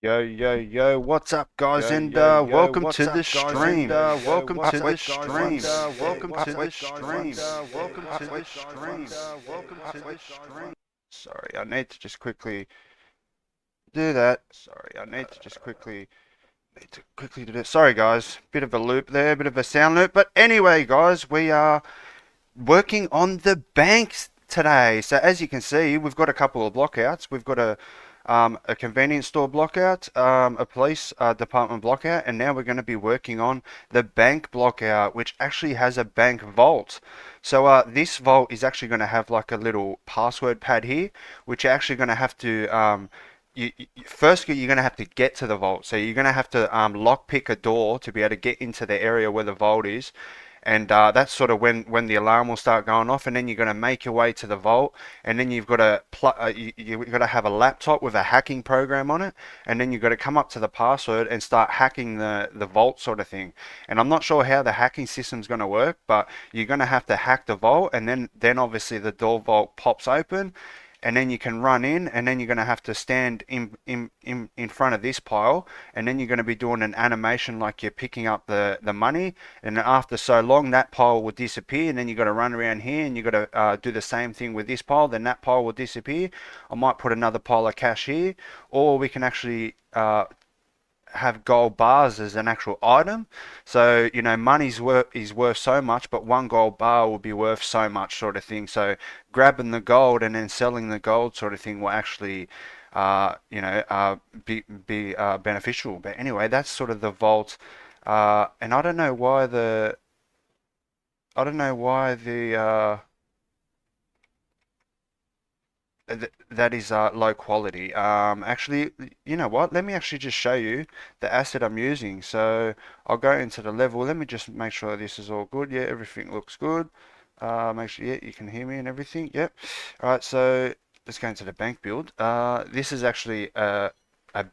Yo, yo, yo, what's up, guys? Yo, And yo, yo, welcome to what's the up, guys? And stream. welcome to the Wait, stream. welcome to the Wait, stream. Welcome to the stream. welcome to the stream. Sorry, I need to just quickly do that. Sorry, I need to quickly do that. Sorry, guys. Bit of a loop there, bit of a sound loop. But anyway, guys, we are working on the banks today. So as you can see, we've got a couple of blockouts. We've got a convenience store blockout, a police department blockout, and now we're going to be working on the bank blockout, which actually has a bank vault. So this vault is actually going to have like a little password pad here, which you're actually going to have to first you're going to have to get to the vault. So you're going to have to lock pick a door to be able to get into the area where the vault is, and that's sort of when the alarm will start going off, and then you're going to make your way to the vault, and then you've got to you've got to have a laptop with a hacking program on it, and then you've got to come up to the password and start hacking the vault sort of thing. And I'm not sure how the hacking system's going to work, but you're going to have to hack the vault, and then obviously the door vault pops open, and then you can run in, and then you're going to have to stand in front of this pile, and then you're going to be doing an animation like you're picking up the money, and then after so long that pile will disappear, and then you've got to run around here, and you've got to do the same thing with this pile, then that pile will disappear. I might put another pile of cash here, or we can actually have gold bars as an actual item. So, money's worth is worth so much, but one gold bar will be worth so much sort of thing. So grabbing the gold and then selling the gold sort of thing will actually be beneficial. But anyway, that's sort of the vault. And I don't know why the that is low quality. Actually, you know what? Let me actually just show you the asset I'm using. So I'll go into the level. Let me just make sure this is all good. Yeah, everything looks good. Make sure, yeah, you can hear me and everything. Yep. All right, so let's go into the bank build. This is actually a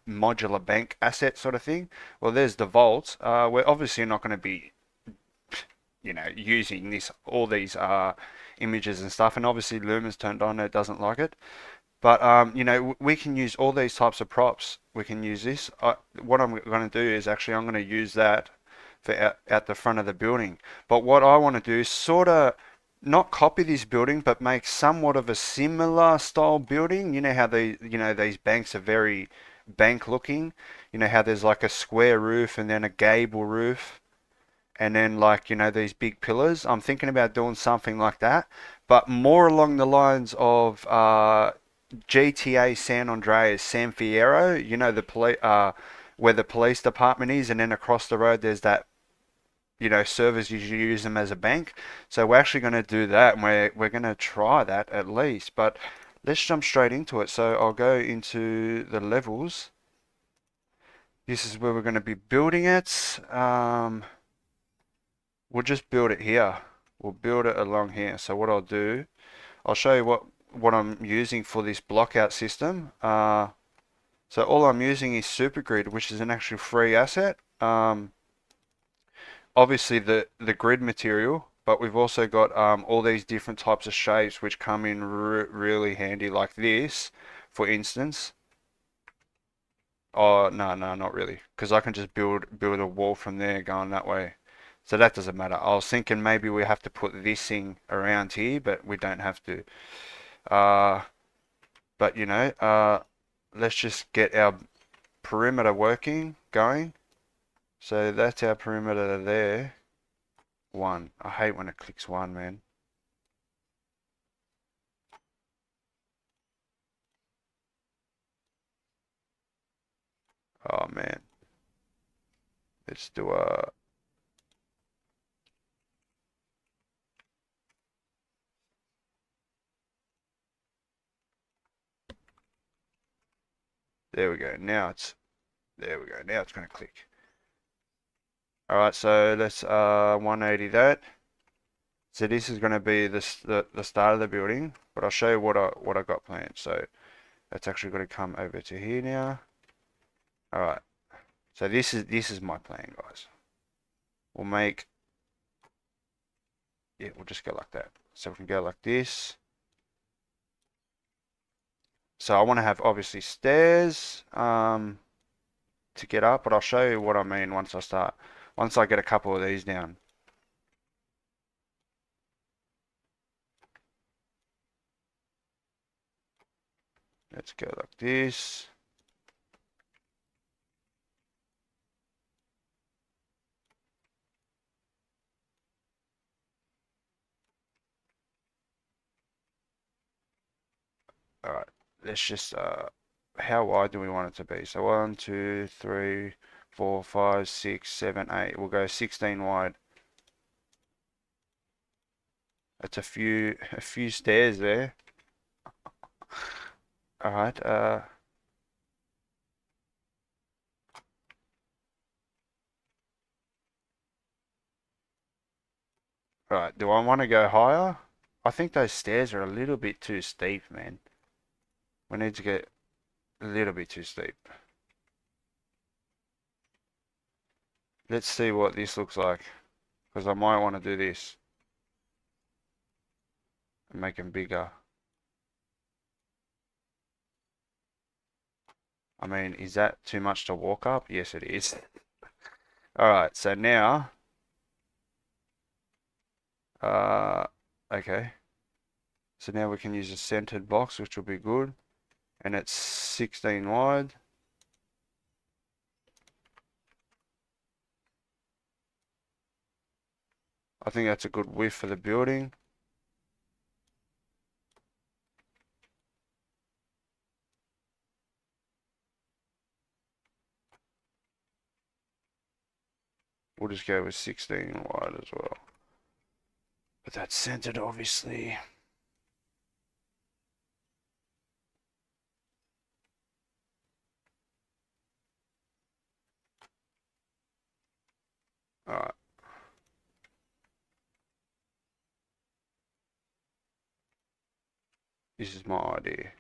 modular bank asset sort of thing. Well, there's the vault. We're obviously not going to be using all these images and stuff, and obviously Lumen's turned on, it doesn't like it. But we can use all these types of props. We can use this. What I'm going to do is actually I'm going to use that for out the front of the building. But what I want to do is sort of not copy this building, but make somewhat of a similar style building. You know how these banks are very bank looking. You know how there's like a square roof and then a gable roof, and then like these big pillars. I'm thinking about doing something like that, but more along the lines of GTA San Andreas, San Fierro. The where the police department is, and then across the road there's that servers usually use them as a bank. So we're actually going to do that, and we're going to try that at least. But let's jump straight into it. So I'll go into the levels. This is where we're going to be building it. We'll just build it here. We'll build it along here. So what I'll do, I'll show you what I'm using for this blockout system. So all I'm using is SuperGrid, which is an actual free asset. Obviously the grid material, but we've also got all these different types of shapes which come in really handy, like this, for instance. Oh, no, no, not really, because I can just build a wall from there going that way. So that doesn't matter. I was thinking maybe we have to put this thing around here, but we don't have to. Uh, but let's just get our perimeter going. So that's our perimeter there. One. I hate when it clicks one, man. Oh man. Let's do a. There we go. There we go. Now it's going to click. All right, so let's 180 that. So this is going to be the start of the building, but I'll show you what I got planned. So that's actually going to come over to here now. All right. So this is my plan, guys. We'll make we'll just go like that. So we can go like this. So I want to have obviously stairs. to get up, but I'll show you what I mean once I get a couple of these down. Let's go like this. All right, let's just how wide do we want it to be? So 1, 2, 3, 4, 5, 6, 7, 8. We'll go 16 wide. That's a few stairs there. All right. Right. Do I want to go higher? I think those stairs are a little bit too steep, man. We need to get a little bit too steep. Let's see what this looks like, because I might want to do this and make them bigger. I mean, is that too much to walk up? Yes, it is. All right, so now, okay. So now we can use a centered box, which will be good. And it's 16 wide. I think that's a good width for the building. We'll just go with 16 wide as well. But that's centered, obviously. Alright. This is my idea.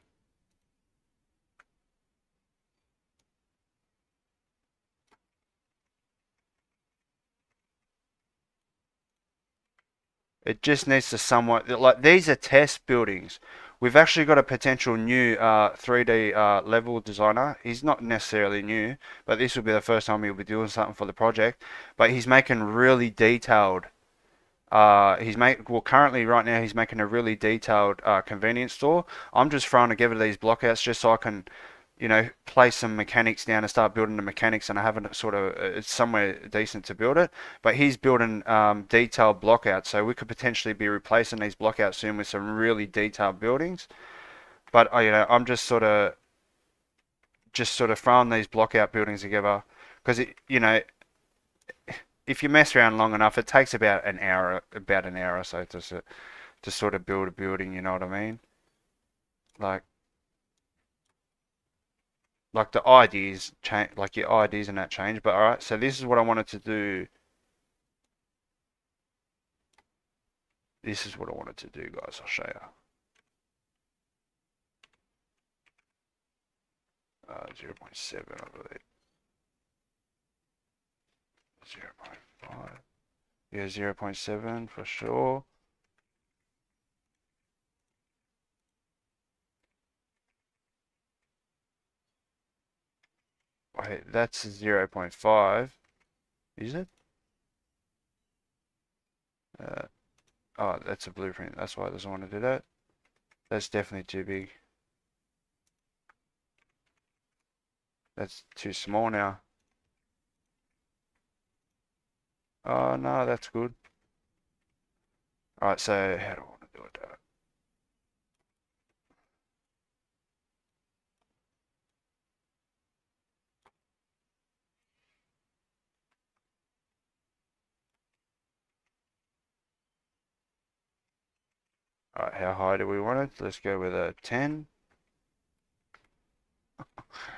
It just needs to somewhat, like these are test buildings. We've actually got a potential new 3D level designer. He's not necessarily new, but this will be the first time he'll be doing something for the project. But he's making really detailed. Well, currently right now he's making a really detailed convenience store. I'm just throwing together these blockouts just so I can, place some mechanics down and start building the mechanics, and I haven't sort of it's somewhere decent to build it. But he's building detailed blockouts, so we could potentially be replacing these blockouts soon with some really detailed buildings. But I'm just sort of throwing these blockout buildings together because if you mess around long enough, it takes about an hour or so to sort of build a building. You know what I mean? Like the ideas change, like your ideas and that change. But all right, so this is what I wanted to do. This is what I wanted to do, guys. I'll show you. 0.7, I believe. 0.5. Yeah, 0.7 for sure. Wait, that's 0.5. Is it? Oh, that's a blueprint. That's why it doesn't want to do that. That's definitely too big. That's too small now. Oh, no, that's good. Alright, so how do I want to do it? Alright, how high do we want it? Let's go with a 10.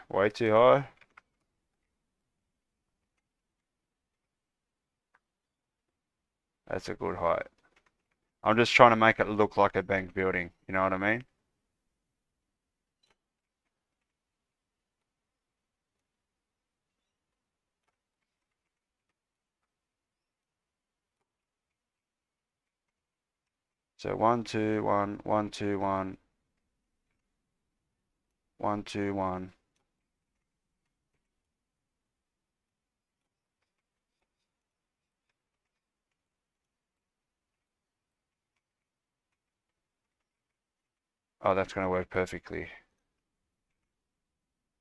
Way too high. That's a good height. I'm just trying to make it look like a bank building. You know what I mean? So 1, 2, 1, 1, 2, 1, 1, 2, 1. Oh, that's going to work perfectly.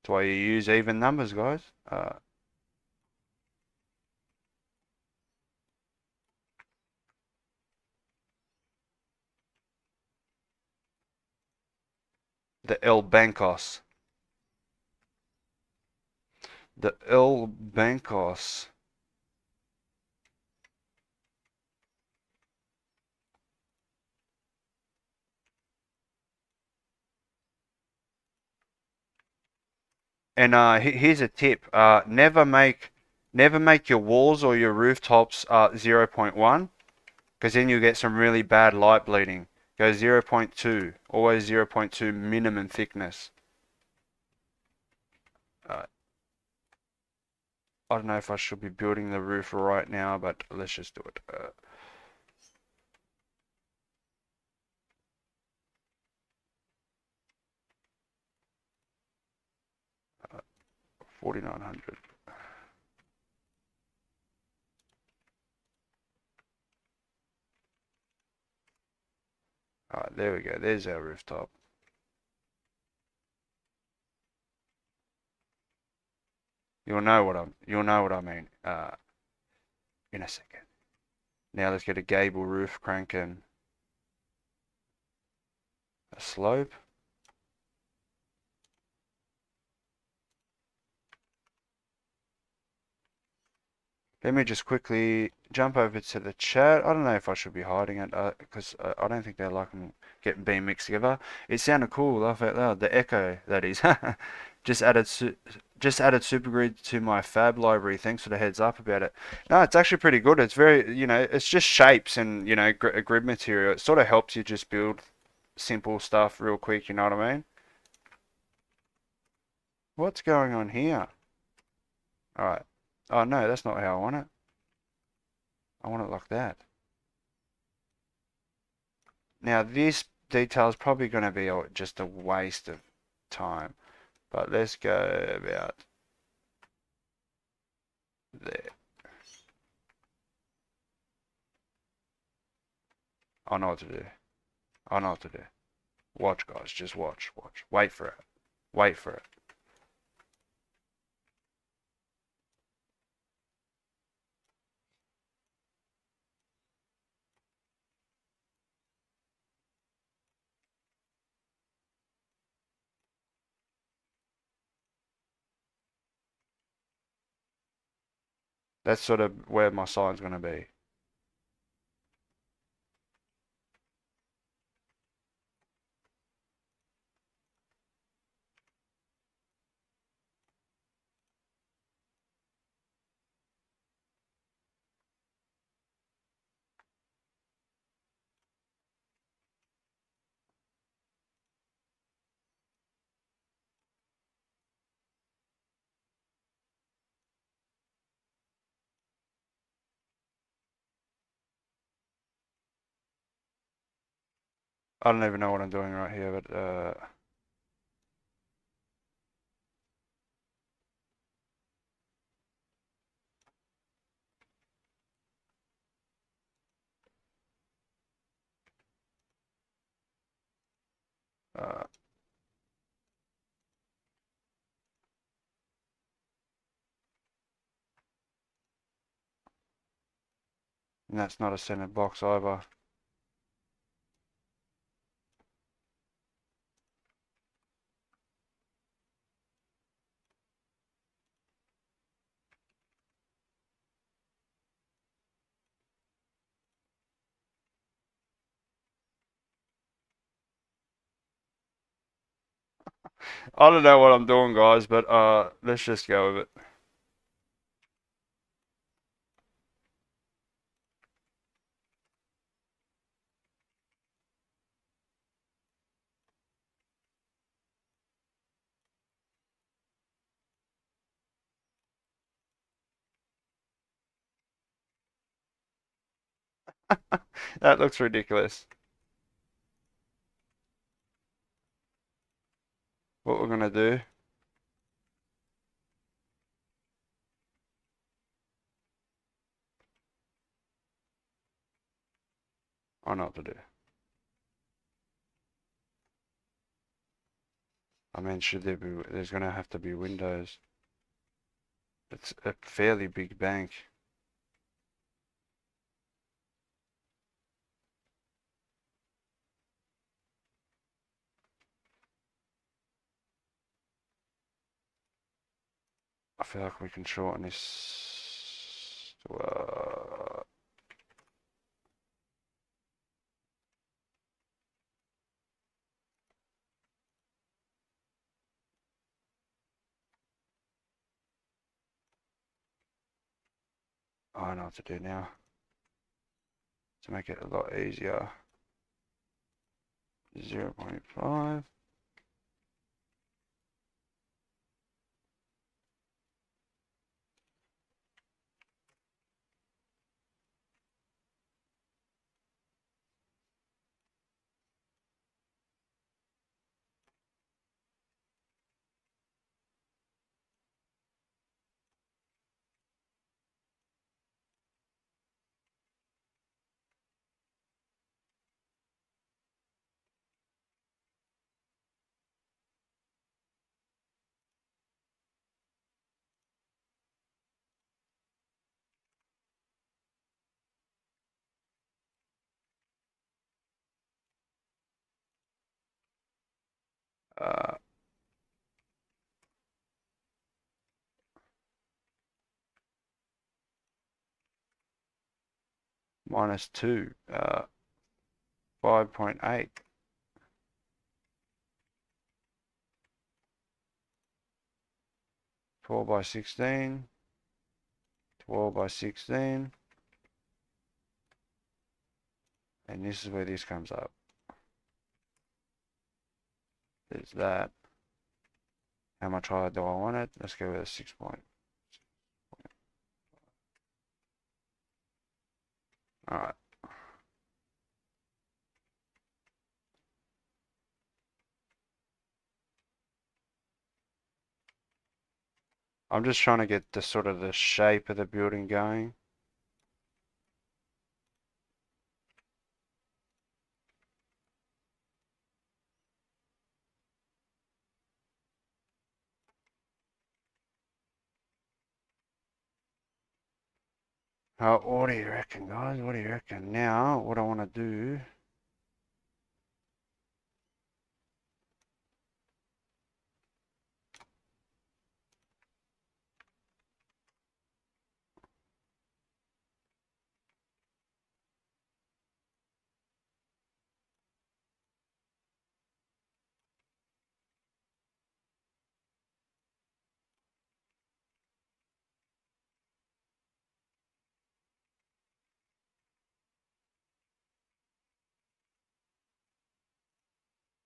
That's why you use even numbers, guys. 'El Bancos. The 'El Bancos. And here's a tip: never make your walls or your rooftops 0.1, because then you get some really bad light bleeding. Go 0.2, always 0.2 minimum thickness. Uh, I don't know if I should be building the roof right now, but let's just do it. 4900. Alright, there we go. There's our rooftop. You'll know what I mean in a second. Now let's get a gable roof cranking. A slope. Let me just quickly jump over to the chat. I don't know if I should be hiding it because I don't think they like them being mixed together. It sounded cool, laugh out loud. The echo, that is. Just added super grid to my fab library. Thanks for the heads up about it. No, it's actually pretty good. It's very, it's just shapes and, grid material. It sort of helps you just build simple stuff real quick, you know what I mean? What's going on here? Alright. Oh no, that's not how I want it. I want it like that. Now this detail is probably going to be just a waste of time, but let's go about there. I know what to do. I know what to do. Watch, guys. Just watch. Watch. Wait for it. Wait for it. That's sort of where my sign's going to be. I don't even know what I'm doing right here, but uh, and that's not a centered box either. I don't know what I'm doing, guys, but let's just go with it. That looks ridiculous. What we're gonna do? I know what to do. I mean, should there be, there's gonna have to be windows. It's a fairly big bank. I feel like we can shorten this to, I know what to do now to make it a lot easier. 0.5. Uh, -2. 5.8. 12 by 16. 12 by 16. And this is where this comes up. There's that. How much higher do I want it? Let's go with a 6 point. Alright. I'm just trying to get the sort of the shape of the building going. What do you reckon, guys? What do you reckon? Now, what I want to do...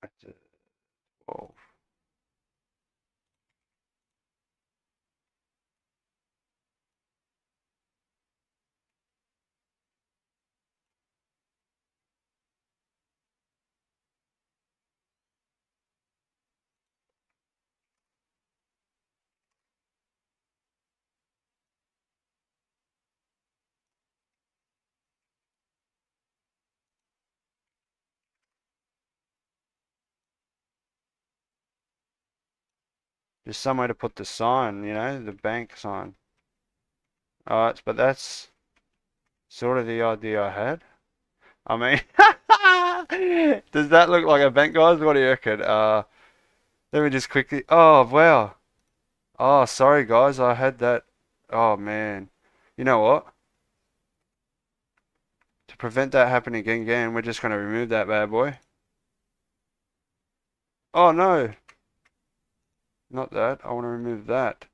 That's a 12. Just somewhere to put the sign, you know, the bank sign. Alright, but that's sort of the idea I had. I mean, does that look like a bank, guys? What do you reckon? Let me just quickly. Oh, wow. Oh, sorry, guys. I had that. Oh, man. You know what? To prevent that happening again, we're just going to remove that bad boy. Oh, no. Not that. I want to remove that.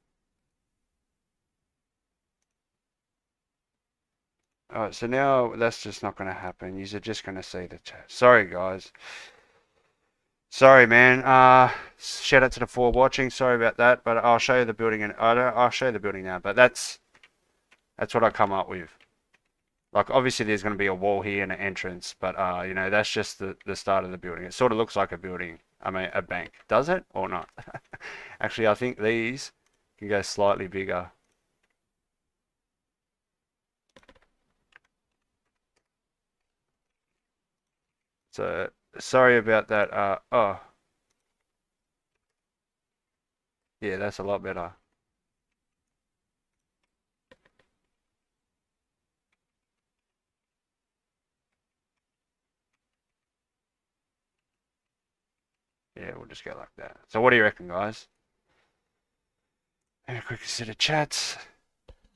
Alright, so now that's just not going to happen. You're just going to see the chat. Sorry, guys. Sorry, man. Shout out to the 4 watching. Sorry about that, but I'll show you the building and I'll show you the building now. But that's what I come up with. Like, obviously, there's going to be a wall here and an entrance, but you know, that's just the start of the building. It sort of looks like a building. I mean, a bank. Does it or not? Actually, I think these can go slightly bigger. So sorry about that. Oh. Yeah, that's a lot better. Yeah, we'll just go like that. So what do you reckon, guys? And a quick set of chats.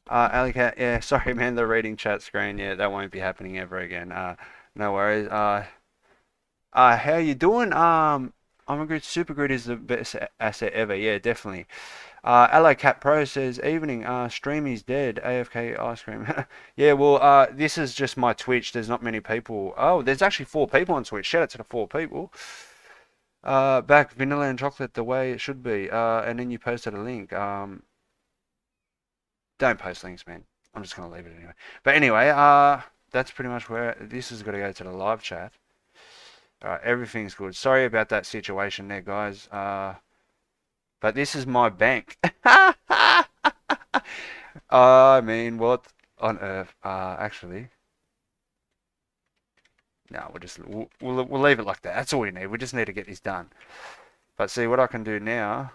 Alicat, yeah, sorry man, the reading chat screen, yeah, that won't be happening ever again. No worries. How you doing? I'm a good super good is the best asset ever. Yeah, definitely. Cat Pro says, evening, Streamy's dead. AFK ice cream. Yeah, well, this is just my Twitch. There's not many people. Oh, there's actually 4 people on Twitch. Shout out to the 4 people. Back vanilla and chocolate the way it should be. And then you posted a link. Don't post links, man. I'm just gonna leave it anyway. But anyway, that's pretty much where this is gonna go to the live chat. Alright, everything's good. Sorry about that situation there, guys. But this is my bank. I mean, what on earth? Actually, no, we'll leave it like that. That's all we need. We just need to get this done. But see what I can do now,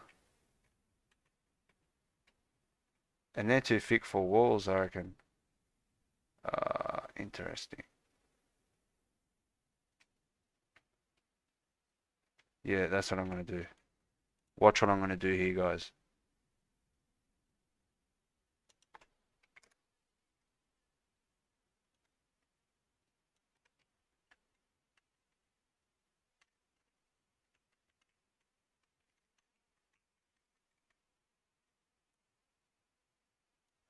and they're too thick for walls, I reckon. Interesting. Yeah, that's what I'm gonna do. Watch what I'm gonna do here, guys.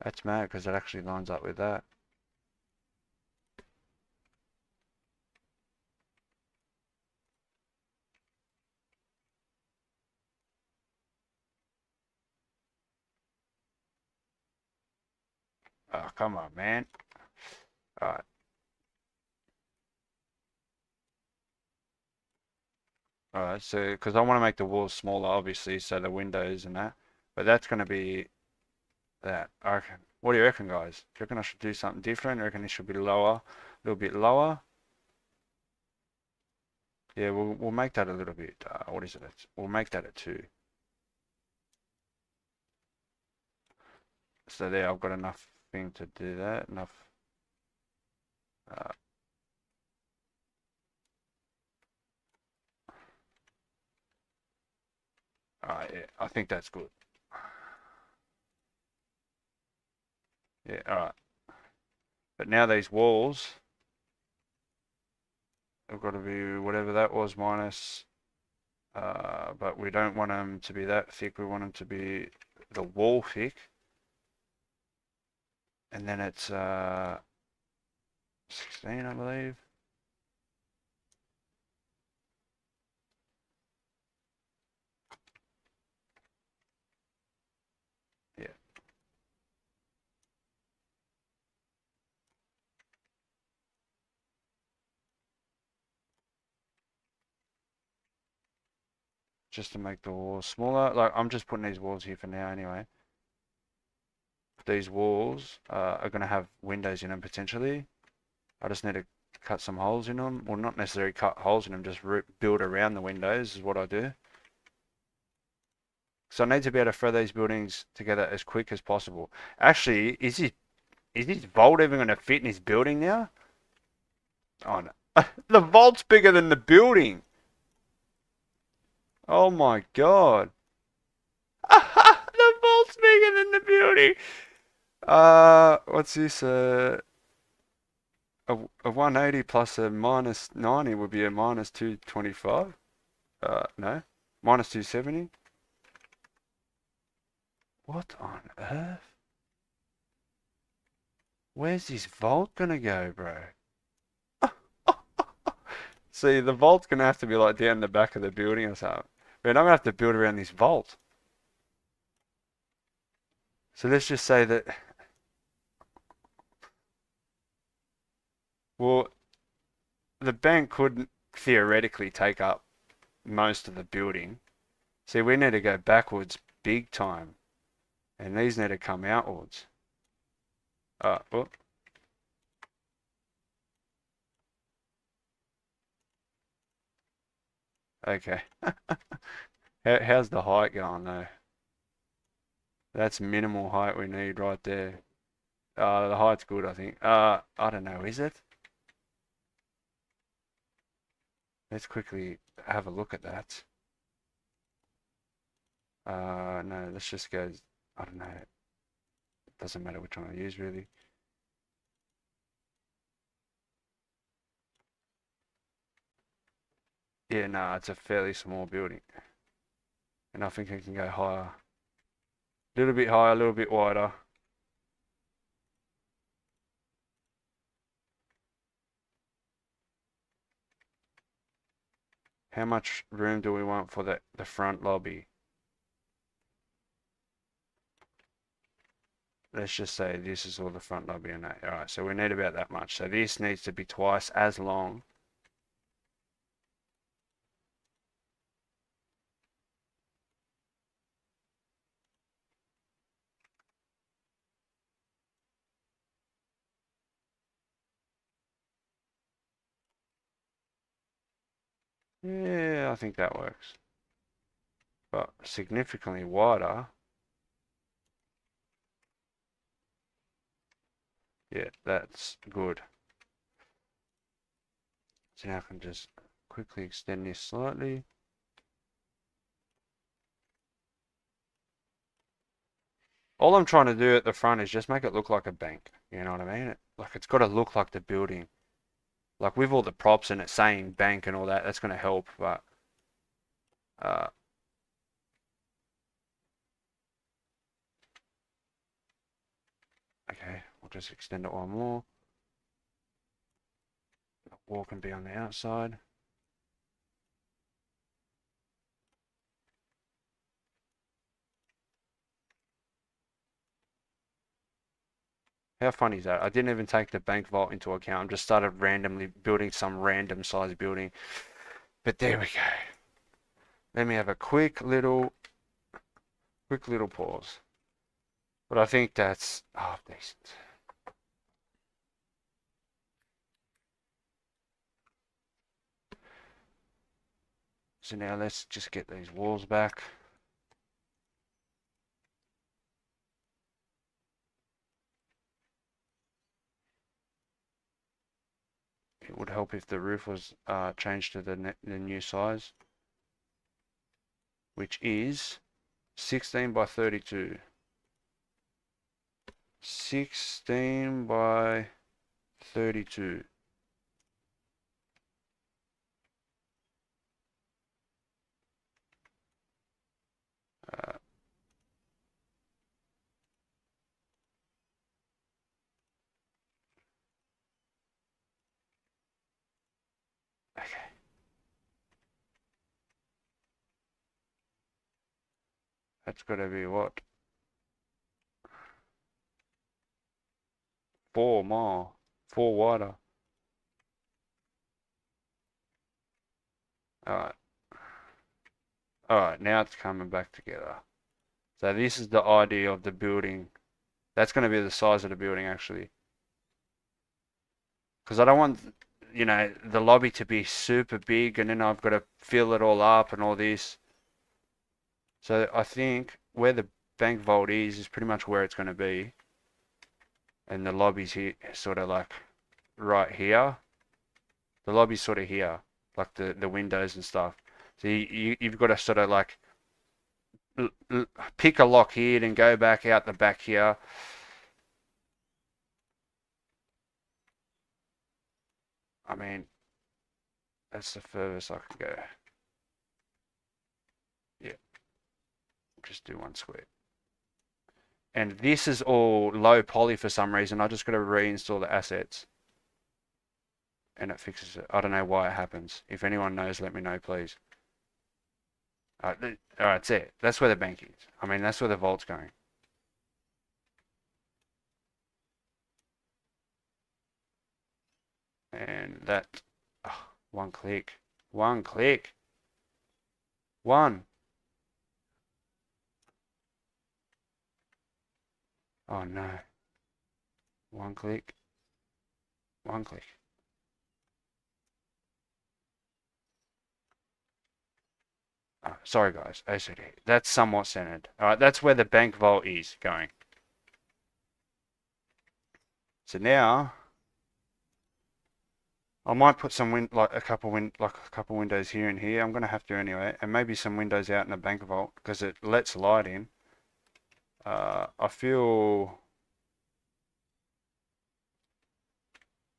That's mad because it actually lines up with that. Oh, come on, man. Alright. Alright, so, because I want to make the walls smaller, obviously, so the windows and that. But that's going to be that. I reckon. What do you reckon, guys? Do you reckon I should do something different? I reckon it should be lower, a little bit lower. Yeah, we'll make that a little bit. What is it? We'll make that a 2. So there, I've got enough thing to do that. Enough. Uh, yeah, I think that's good. Yeah, alright. But now these walls have got to be whatever that was minus. But we don't want them to be that thick. We want them to be the wall thick. And then it's 16, I believe. Yeah. Just to make the walls smaller. Like, I'm just putting these walls here for now anyway. These walls are going to have windows in them potentially. I just need to cut some holes in them. Well, not necessarily cut holes in them, just build around the windows is what I do. So I need to be able to throw these buildings together as quick as possible. Actually, is this vault even going to fit in this building now? Oh no. The vault's bigger than the building. Oh my god. The vault's bigger than the building. What's this? A 180 plus a minus 90 would be a minus 225. No. Minus 270. What on earth? Where's this vault gonna go, bro? See, the vault's gonna have to be like down the back of the building or something. Man, I'm gonna have to build around this vault. So let's just say that, well, the bank could theoretically take up most of the building. See, we need to go backwards big time. And these need to come outwards. Oh, okay. How's the height going though? That's minimal height we need right there. The height's good, I think. I don't know, is it? Let's quickly have a look at that. No, let's just go, I don't know. It doesn't matter which one I use, really. Yeah, no, it's a fairly small building. And I think it can go higher. A little bit higher, a little bit wider. How much room do we want for the front lobby? Let's just say this is all the front lobby and that. Alright, so we need about that much. So this needs to be twice as long. Yeah, I think that works. But significantly wider. Yeah, that's good. So now I can just quickly extend this slightly. All I'm trying to do at the front is just make it look like a bank. You know what I mean? Like it's got to look like the building. Like with all the props and it saying bank and all that, that's going to help. But uh, okay, we'll just extend it one more. The wall can be on the outside. How funny is that? I didn't even take the bank vault into account. I just started randomly building some random size building. But there we go. Let me have a quick little pause. But I think that's decent. So now let's just get these walls back. It would help if the roof was changed to the new size, which is 16 by 32. 16 by 32. Uh, okay. That's got to be what? 4 more. 4 wider. Alright. Alright, now it's coming back together. So this is the idea of the building. That's going to be the size of the building actually. Because I don't want, the lobby to be super big and then I've got to fill it all up and all this. So I think where the bank vault is pretty much where it's going to be. And the lobby's here, sort of like right here. The lobby's sort of here, like the windows and stuff. So you've got to sort of like pick a lock here and go back out the back here. I mean, that's the furthest I can go. Yeah, just do one square. And this is all low poly for some reason. I just got to reinstall the assets. And it fixes it. I don't know why it happens. If anyone knows, let me know, please. Alright, that's it. That's where the bank is. I mean, that's where the vault's going. And that, one click. One click. One. Oh no. One click. One click. Sorry guys, OCD. That's somewhat centered. Alright, that's where the bank vault is going. So now I might put some a couple windows here and here. I'm gonna have to anyway, and maybe some windows out in the bank vault because it lets light in. I feel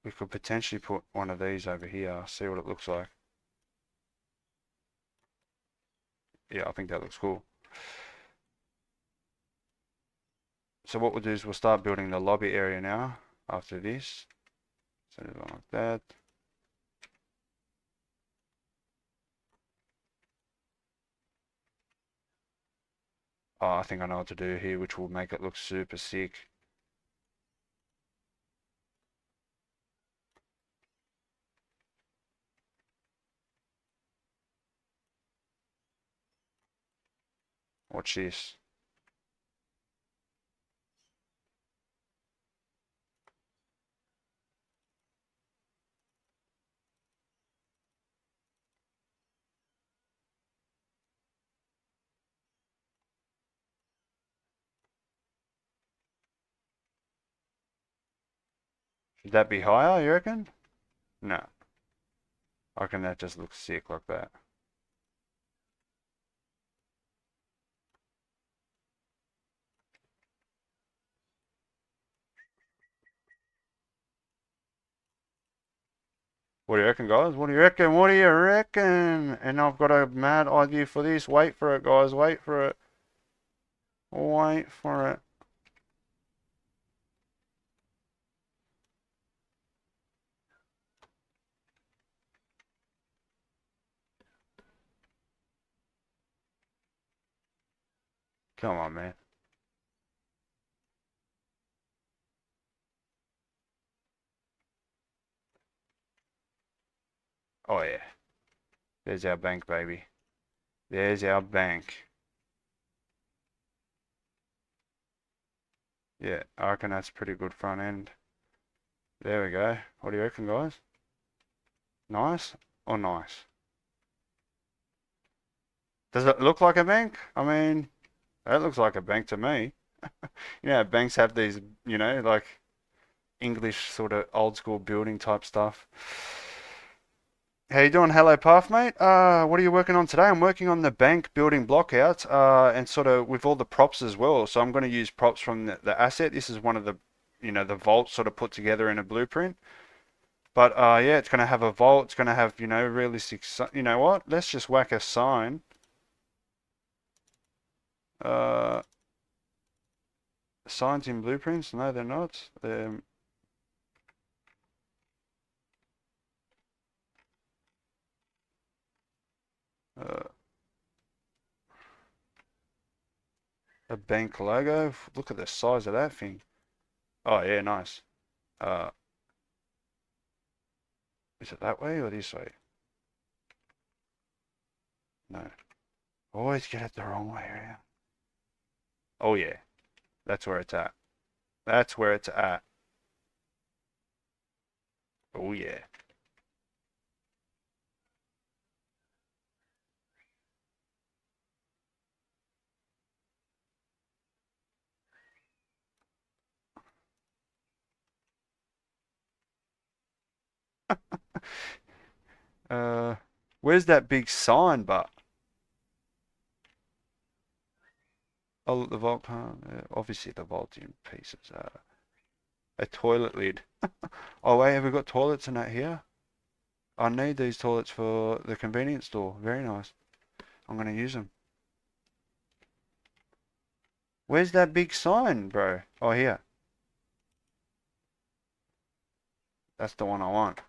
we could potentially put one of these over here, see what it looks like. Yeah, I think that looks cool. So what we'll do is we'll start building the lobby area now after this. Set it on like that. Oh, I think I know what to do here, which will make it look super sick. Watch this. Should that be higher, you reckon? No. I reckon that just looks sick like that. What do you reckon, guys? What do you reckon? What do you reckon? And I've got a mad idea for this. Wait for it, guys. Wait for it. Wait for it. Come on, man. Oh, yeah. There's our bank, baby. There's our bank. Yeah, I reckon that's pretty good front end. There we go. What do you reckon, guys? Nice or nice? Does it look like a bank? I mean, that looks like a bank to me. You know, banks have these, like English sort of old school building type stuff. How you doing? Hello, Path, mate. What are you working on today? I'm working on the bank building blockout, and sort of with all the props as well. So I'm going to use props from the asset. This is one of the, the vaults sort of put together in a blueprint. But yeah, it's going to have a vault. It's going to have, realistic. You know what? Let's just whack a sign. Uh, Signs in blueprints? No, they're not. Uh, a bank logo. Look at the size of that thing. Oh yeah, nice. Uh, is it that way or this way? No. Always get it the wrong way around. Oh yeah, that's where it's at. That's where it's at. Oh yeah. Uh, where's that big sign, but? Oh, the vault, huh? Obviously the vault in pieces. A toilet lid. Oh wait, have we got toilets in that here? I need these toilets for the convenience store. Very nice. I'm gonna use them. Where's that big sign, bro? Oh, here. That's the one I want.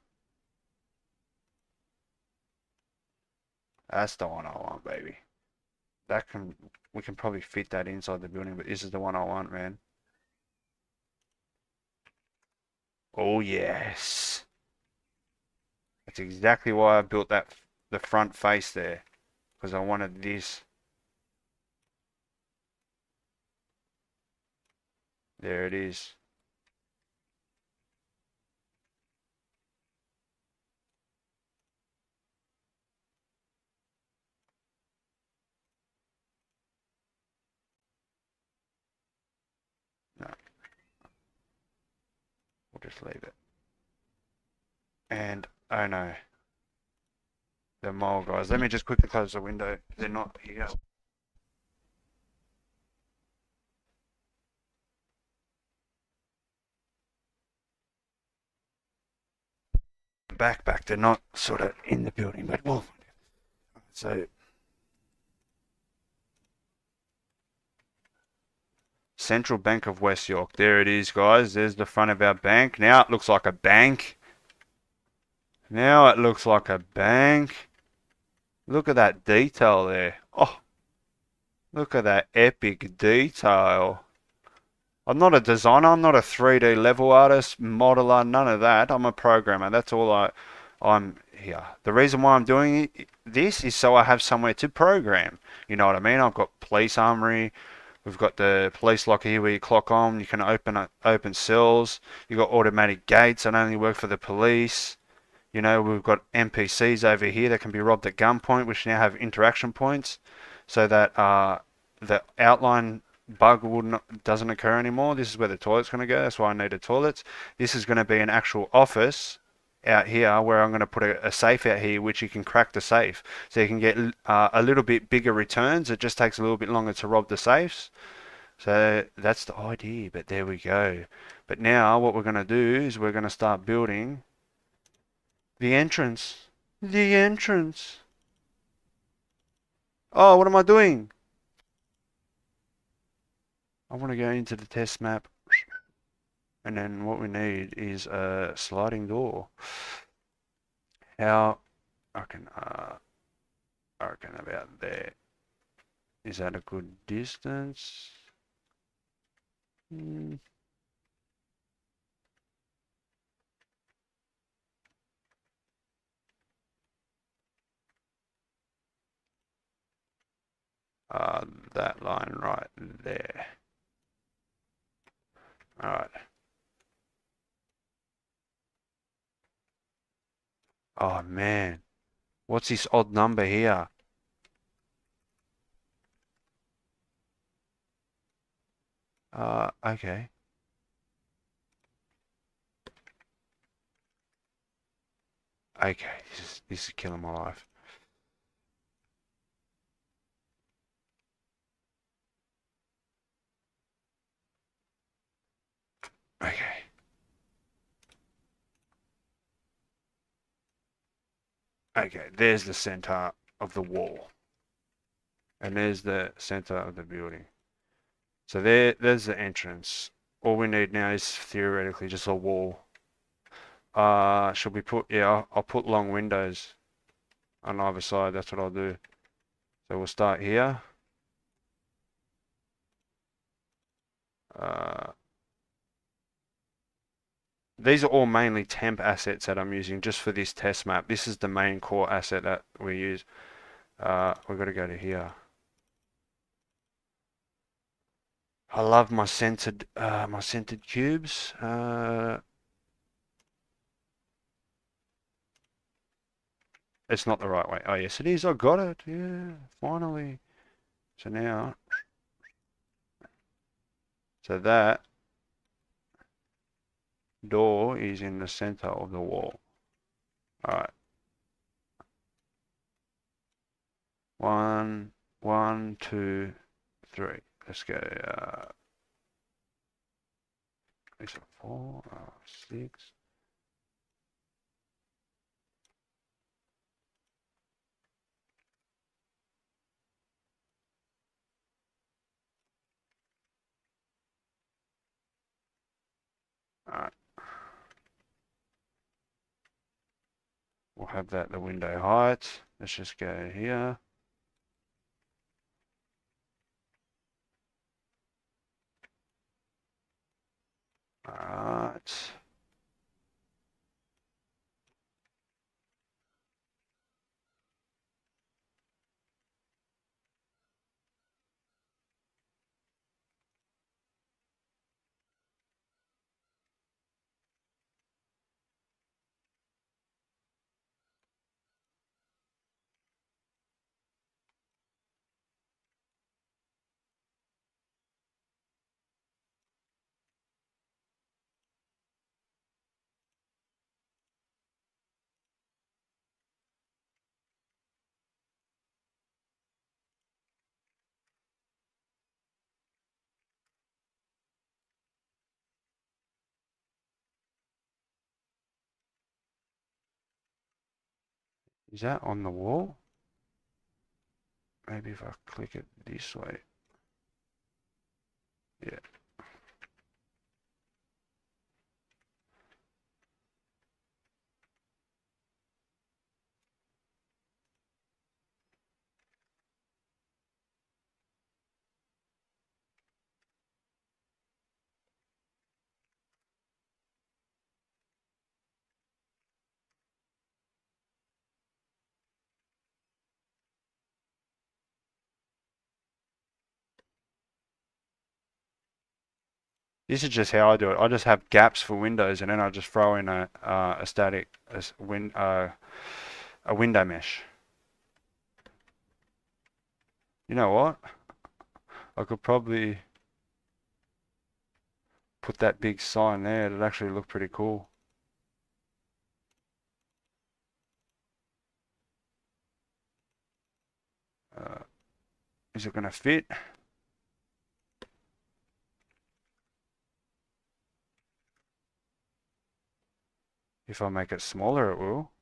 That's the one I want, baby. We can probably fit that inside the building, but this is the one I want, man. Oh, yes. That's exactly why I built the front face there, because I wanted this. There it is. just leave it. And, oh no, the mole guys. Let me just quickly close the window. They're not here. Back. They're not sort of in the building, but well. So, Central Bank of West York. There it is, guys. There's the front of our bank. Now it looks like a bank. Now it looks like a bank. Look at that detail there. Oh, look at that epic detail. I'm not a designer. I'm not a 3D level artist, modeler, none of that. I'm a programmer. That's all I'm here. The reason why I'm doing this is so I have somewhere to program. You know what I mean? I've got police armory. We've got the police locker here where you clock on. You can open cells. You've got automatic gates that only work for the police. You know, we've got NPCs over here that can be robbed at gunpoint, which now have interaction points, so that the outline bug doesn't occur anymore. This is where the toilet's going to go. That's why I needed toilets. This is going to be an actual office out here where I'm going to put a safe out here, which you can crack the safe. So you can get a little bit bigger returns. It just takes a little bit longer to rob the safes. So that's the idea, but there we go. But now what we're going to do is we're going to start building the entrance. The entrance. Oh, what am I doing? I want to go into the test map. And then what we need is a sliding door. How I reckon about there. Is that a good distance? That line right there. Alright. Oh man. What's this odd number here? Okay. Okay, this is killing my life. Okay. Okay, there's the center of the wall. And there's the center of the building. So there's the entrance. All we need now is theoretically just a wall. Should we put, yeah, I'll put long windows on either side. That's what I'll do. So we'll start here. These are all mainly temp assets that I'm using just for this test map. This is the main core asset that we use. We've got to go to here. I love my centered cubes. It's not the right way. Oh yes, it is. I got it. Yeah, finally. So now, so that door is in the center of the wall. All right. One, two, three. Let's go. Is it 4, 6? All right. We'll have that the window height. Let's just go here. All right. Is that on the wall? Maybe if I click it this way. Yeah. This is just how I do it. I just have gaps for windows, and then I just throw in a static a window mesh. You know what? I could probably put that big sign there. It'd actually look pretty cool. Is it gonna fit? If I make it smaller, it will.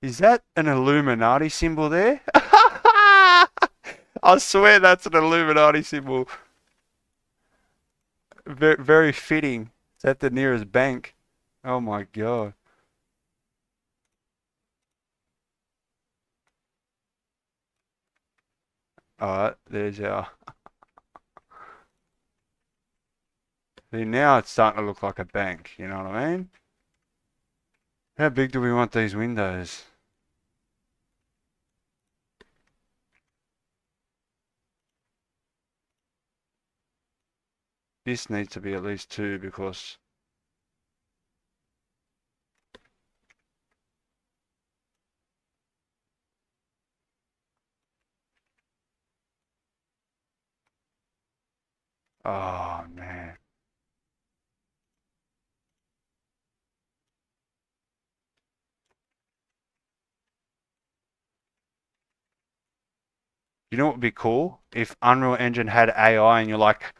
Is that an Illuminati symbol there? I swear that's an Illuminati symbol. Very, very fitting. It's at the nearest bank. Oh my god. Alright, there's our... See, now it's starting to look like a bank, you know what I mean? How big do we want these windows? This needs to be at least 2 because... Oh man. You know what would be cool? If Unreal Engine had AI and you're like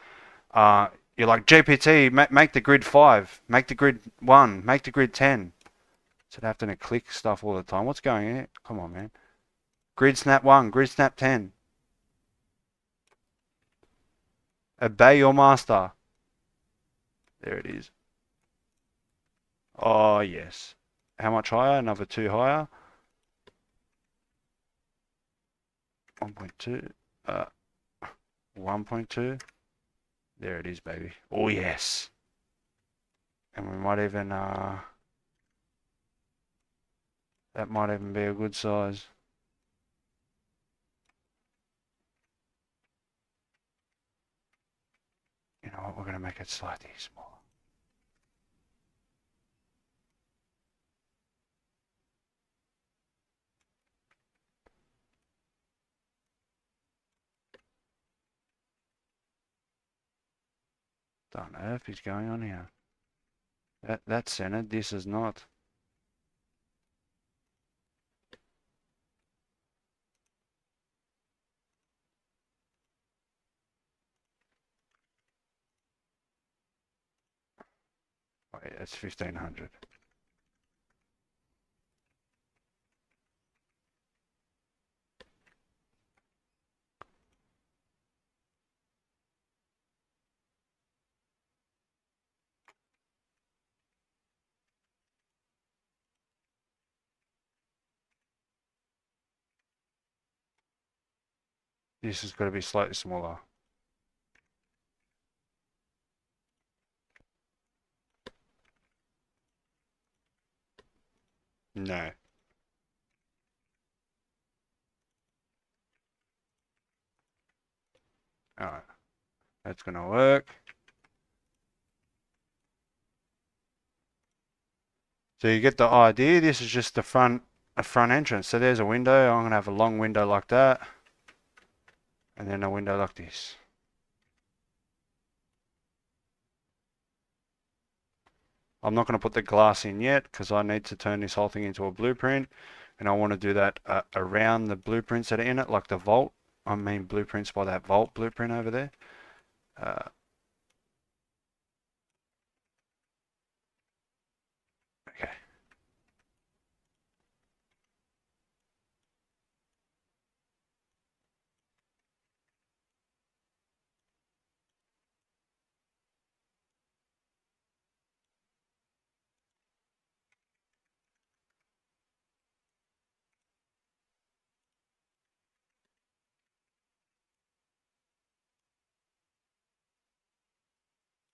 GPT, make the grid 5, make the grid 1, make the grid 10. So I have to click stuff all the time. What's going on here? Come on, man. Grid snap 1, grid snap 10. Obey your master. There it is. Oh, yes. How much higher? Another 2 higher. 1.2. 1.2. There it is, baby. Oh, yes. And we might even, that might even be a good size. You know what? We're going to make it slightly smaller. What on earth is going on here? That's centered. This is not. Wait, that's 1500. This has got to be slightly smaller. No. Alright. That's going to work. So you get the idea. This is just a front entrance. So there's a window. I'm going to have a long window like that. And then a window like this. I'm not going to put the glass in yet because I need to turn this whole thing into a blueprint. and I want to do that around the blueprints that are in it, like the vault. I mean blueprints by that vault blueprint over there. Okay.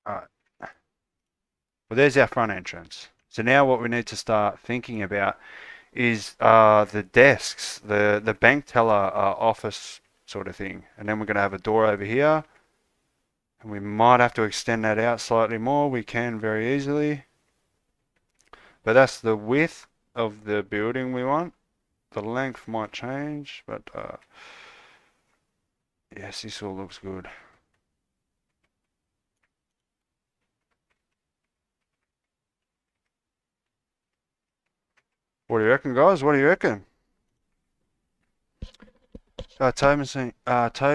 All right. Well, there's our front entrance. So now what we need to start thinking about is the desks, the bank teller office sort of thing. And then we're going to have a door over here. And we might have to extend that out slightly more. We can very easily. But that's the width of the building we want. The length might change, but yes, this all looks good. What do you reckon, guys? What do you reckon? Toad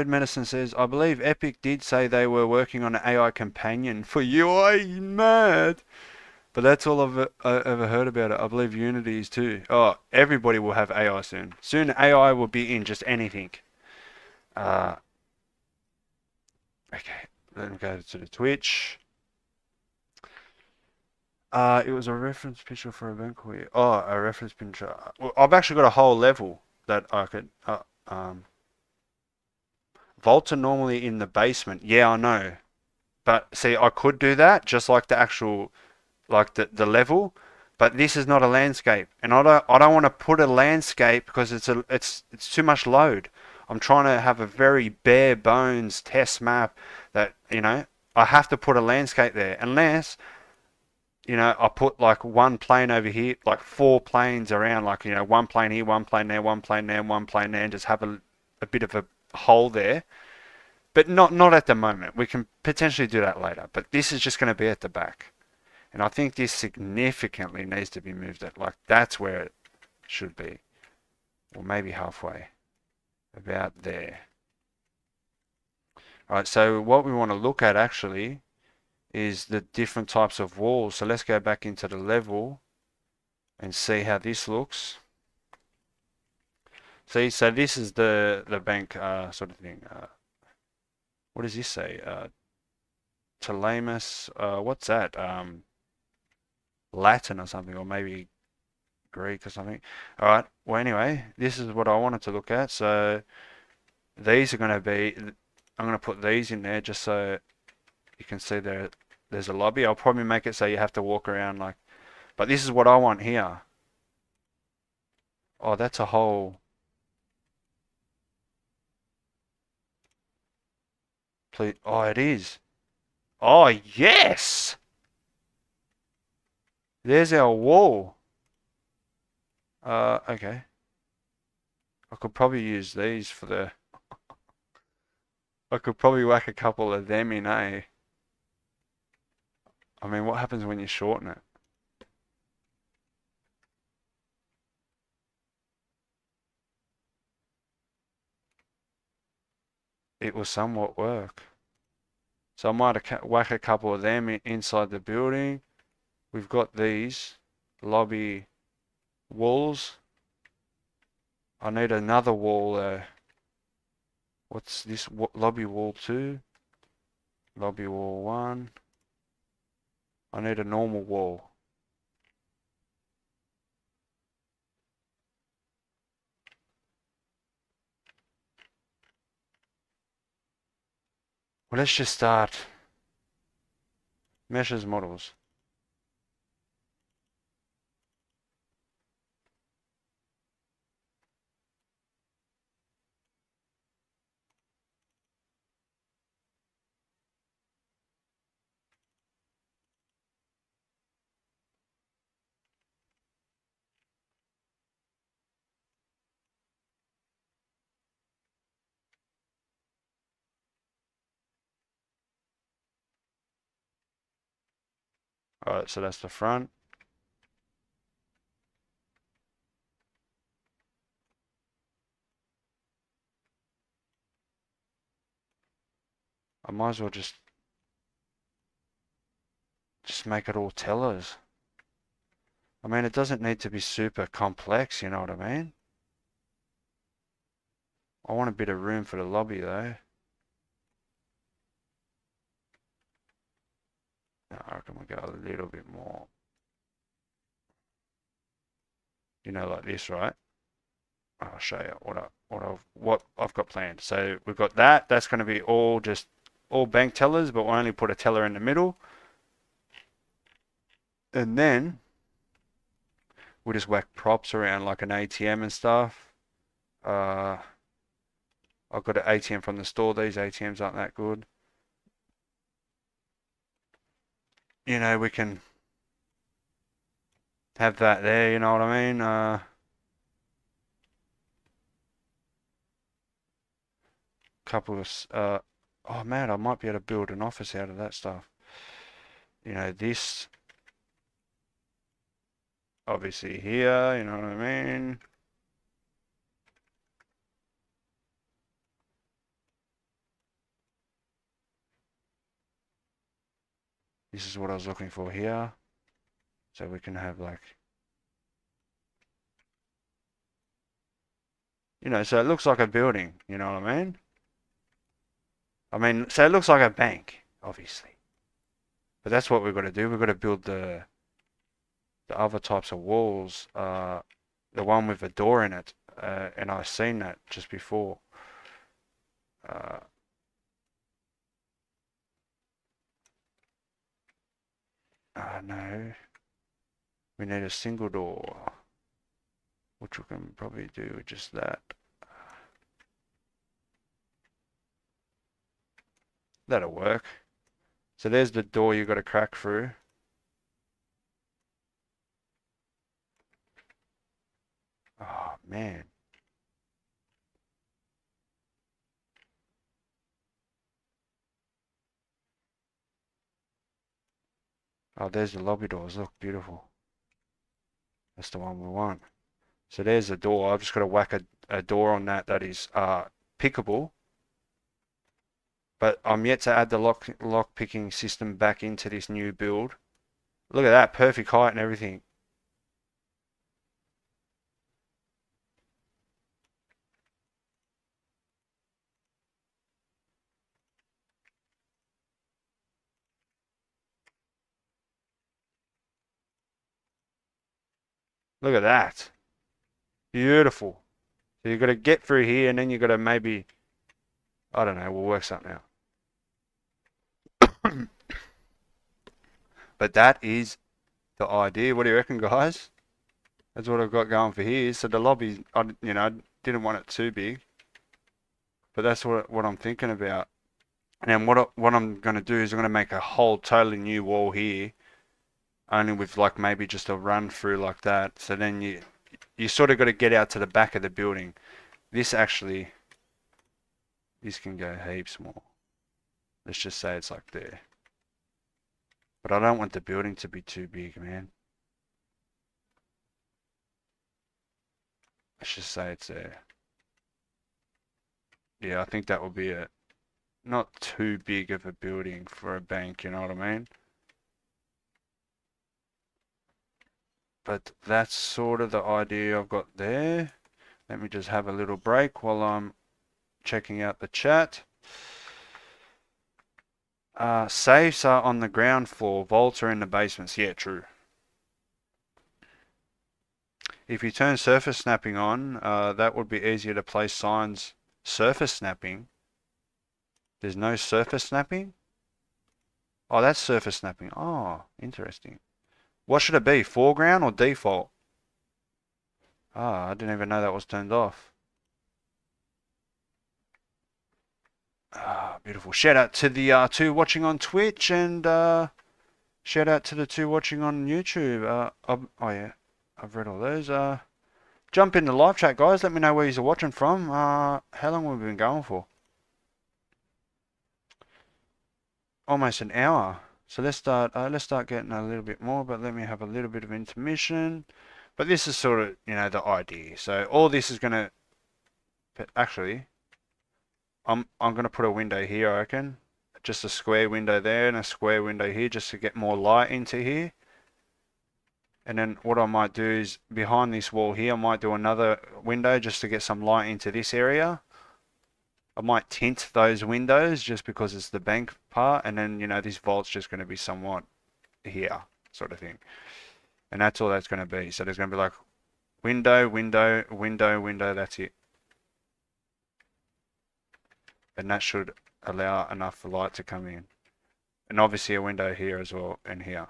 Medicine says, I believe Epic did say they were working on an AI companion for UI. Mad. But that's all I've ever heard about it. I believe Unity is too. Oh, everybody will have AI soon. Soon AI will be in just anything. Okay, let me go to the Twitch. It was a reference picture for a banquet. Oh, a reference picture. Well, I've actually got a whole level that I could. Vaults are normally in the basement. Yeah, I know. But see, I could do that just like the actual, like the level. But this is not a landscape, and I don't want to put a landscape because it's too much load. I'm trying to have a very bare bones test map that I have to put a landscape there unless I put like one plane over here, like 4 planes around, like one plane here, one plane there, one plane there, one plane there, and just have a bit of a hole there. But not at the moment. We can potentially do that later. But this is just going to be at the back. And I think this significantly needs to be moved at, like, that's where it should be. Or maybe halfway. About there. Alright, so what we want to look at actually is the different types of walls. So let's go back into the level and see how this looks. See, so this is the bank sort of thing. What does this say? Telemus, what's that? Latin or something, or maybe Greek or something. All right. Well, anyway, this is what I wanted to look at. So these are going to be. I'm going to put these in there just so you can see there's a lobby. I'll probably make it so you have to walk around like. But this is what I want here. Oh, that's a whole. Please. Oh, it is. Oh, yes. There's our wall. Okay. I could probably use these for the. I could probably whack a couple of them in, eh? I mean, what happens when you shorten it? It will somewhat work. So I might whack a couple of them inside the building. We've got these lobby walls. I need another wall there. What's this? Lobby wall 2? Lobby wall 1. I need a normal wall. Well, let's just start. Meshes models. Alright, so that's the front. I might as well just make it all tellers. I mean, it doesn't need to be super complex, you know what I mean? I want a bit of room for the lobby though. I reckon we go a little bit more. You know, like this, right? I'll show you what I've got planned. So we've got that. That's going to be all bank tellers, but we'll only put a teller in the middle. And then we'll just whack props around like an ATM and stuff. I've got an ATM from the store. These ATMs aren't that good. You know, we can have that there, you know what I mean? Couple of, oh man, I might be able to build an office out of that stuff. You know, this, obviously here, you know what I mean? This is what I was looking for here. So we can have like, you know, so it looks like a building, you know what I mean? So it looks like a bank, obviously. But that's what we've got to do. We've got to build the other types of walls. The one with a door in it. And I've seen that just before. No. We need a single door. Which we can probably do with just that. That'll work. So there's the door you got to crack through. Oh man. Oh, there's the lobby doors. Look, beautiful. That's the one we want. So there's the door. I've just got to whack a door on that is pickable. But I'm yet to add the lock picking system back into this new build. Look at that, perfect height and everything. Look at that. Beautiful. So you've got to get through here and then you've got to maybe, I don't know, we'll work something out. But that is the idea. What do you reckon, guys? That's what I've got going for here. So the lobby, I didn't want it too big. But that's what I'm thinking about. And then what I'm going to do is I'm going to make a whole totally new wall here. Only with like maybe just a run through like that. So then you sort of got to get out to the back of the building. This can go heaps more. Let's just say it's like there. But I don't want the building to be too big, man. Let's just say it's there. Yeah, I think that will be it. Not too big of a building for a bank, you know what I mean? But that's sort of the idea I've got there. Let me just have a little break while I'm checking out the chat. Safes are on the ground floor, vaults are in the basements. Yeah, true. If you turn surface snapping on, that would be easier to place signs. Surface snapping? There's no surface snapping? Oh, that's surface snapping. Oh, interesting. What should it be? Foreground or default? Ah, I didn't even know that was turned off. Ah, beautiful. Shout out to the two watching on Twitch and shout out to the two watching on YouTube. Oh yeah, I've read all those. Jump in the live chat, guys. Let me know where you're watching from. How long have we been going for? Almost an hour. So let's start getting a little bit more, but let me have a little bit of intermission. But this is sort of, the idea. So all this is gonna, but actually, I'm gonna put a window here, I reckon. just a square window there and a square window here just to get more light into here. And then what I might do is behind this wall here, I might do another window just to get some light into this area. I might tint those windows just because it's the bank part, and then, you know, this vault's just going to be somewhat here, sort of thing. And that's all that's going to be. So there's going to be like window, window, window, window, that's it. And that should allow enough light to come in. And obviously a window here as well, and here.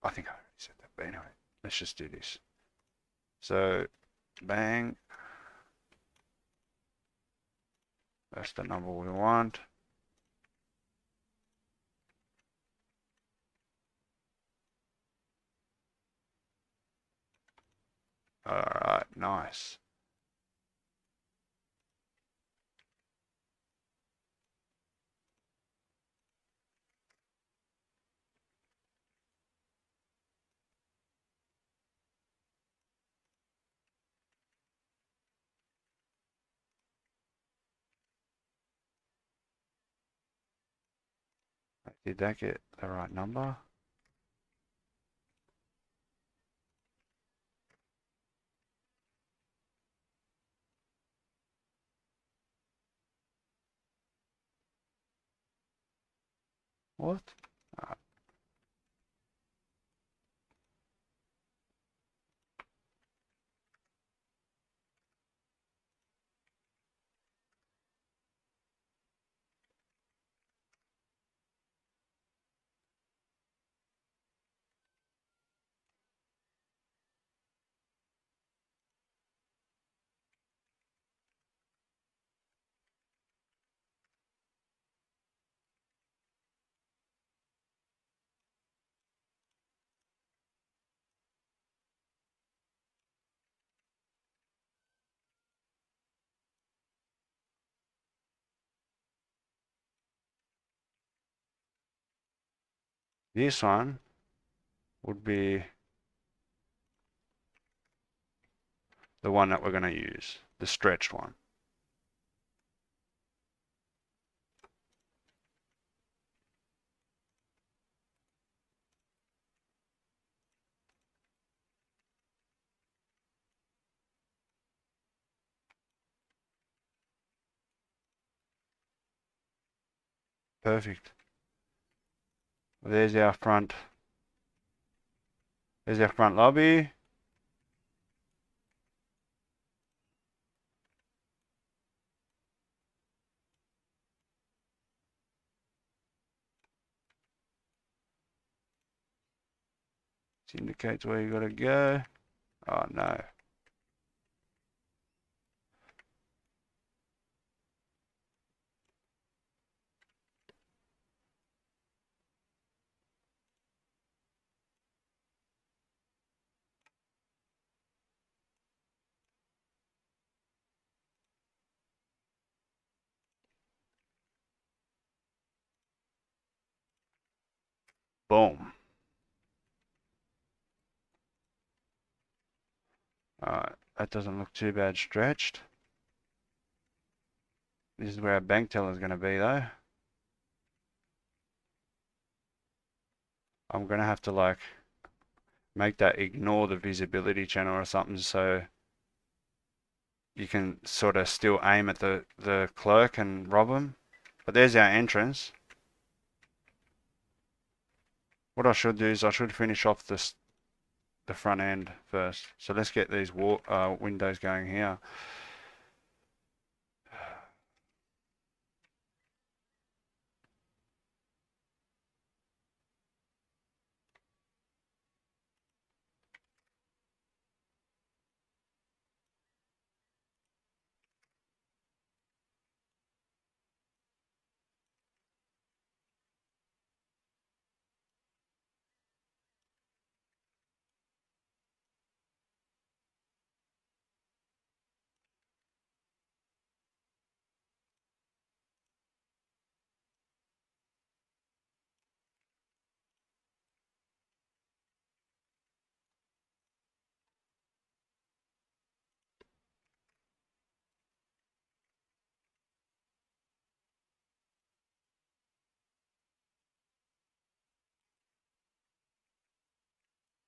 I think I already said that, but anyway, let's just do this. So, bang. That's the number we want. Alright, nice. Did that get the right number? What? This one would be the one that we're going to use, the stretched one. Perfect. There's our front. There's our front lobby. This indicates where you gotta go. Oh no. Boom. Alright, that doesn't look too bad stretched. This is where our bank teller is going to be though. I'm going to have to like make that ignore the visibility channel or something so you can sort of still aim at the clerk and rob him. But there's our entrance. What I should do is I should finish off the front end first. So let's get these windows going here.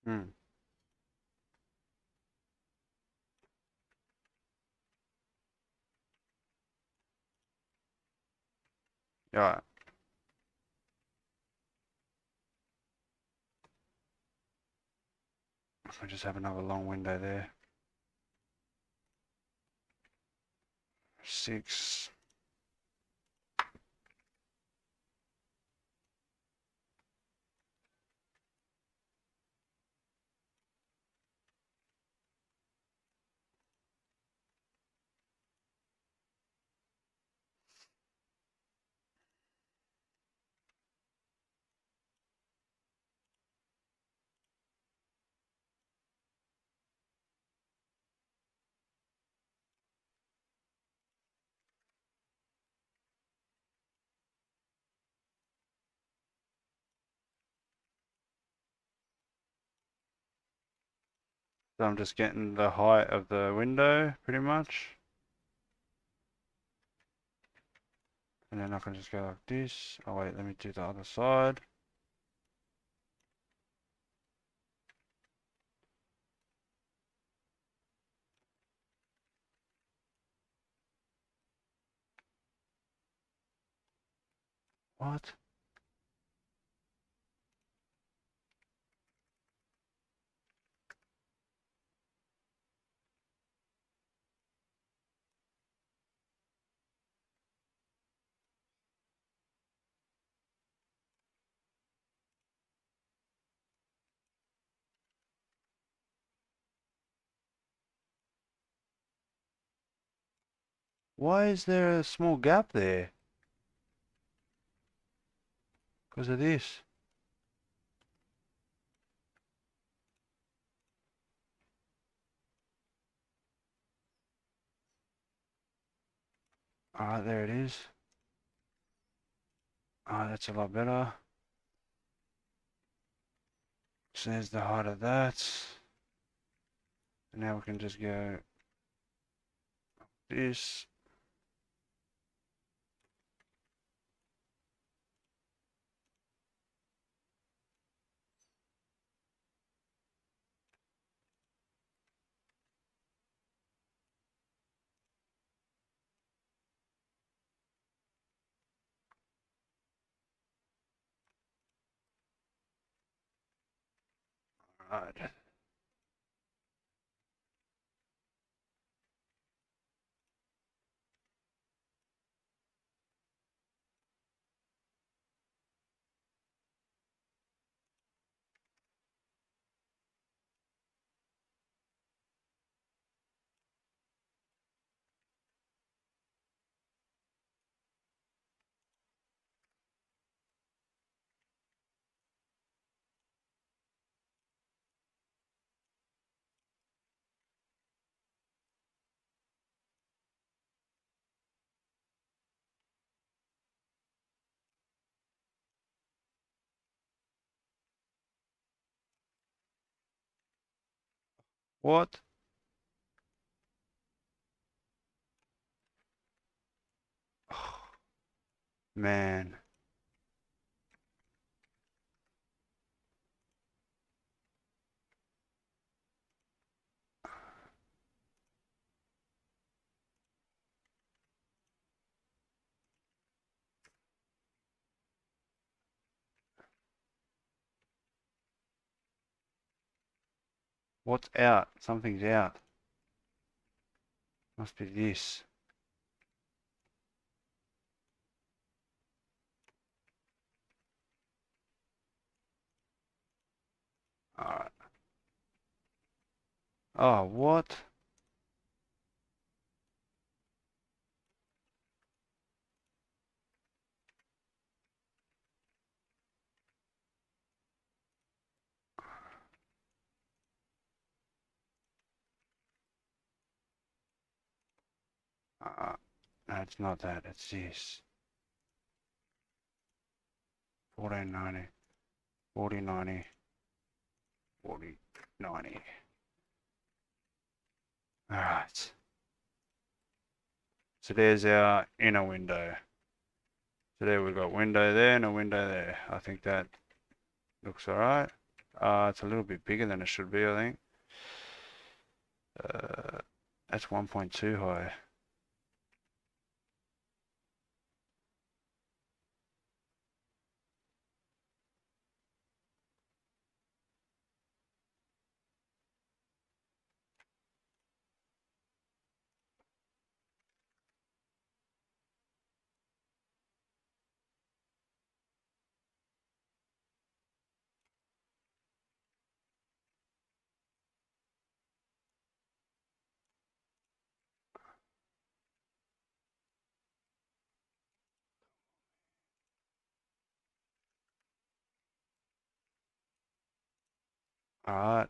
Hmm. Alright. I just have another long window there. 6. So I'm just getting the height of the window pretty much. And then I can just go like this. Oh wait, let me do the other side. What? Why is there a small gap there? Because of this. Alright, there it is. Alright, that's a lot better. So there's the height of that. And now we can just go this. Alright. What? Man. What's out? Something's out. Must be this. Alright. Oh, what? No, it's not that. It's this. 1490. 4090. 4090. Alright. So there's our inner window. So there we've got window there and a window there. I think that looks alright. It's a little bit bigger than it should be, I think. That's 1.2 high. Alright.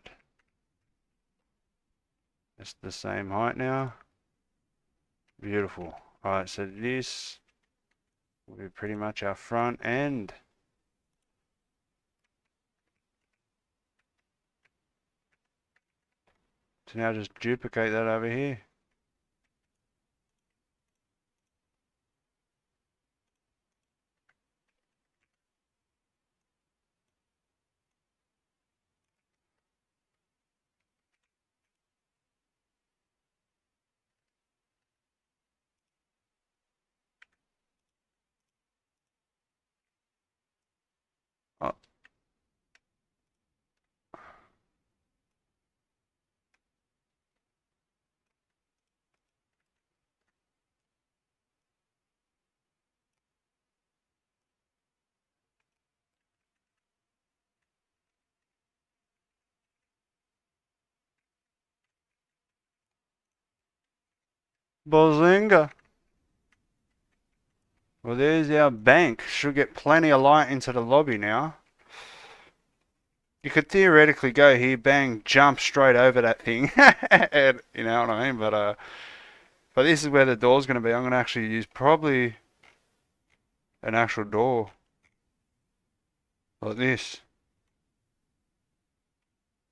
It's the same height now. Beautiful. Alright, so this will be pretty much our front end. So now just duplicate that over here. Oh, Bazinga! Well, there's our bank. Should get plenty of light into the lobby now. You could theoretically go here, bang, jump straight over that thing. And, you know what I mean? But this is where the door's going to be. I'm going to actually use probably an actual door. Like this.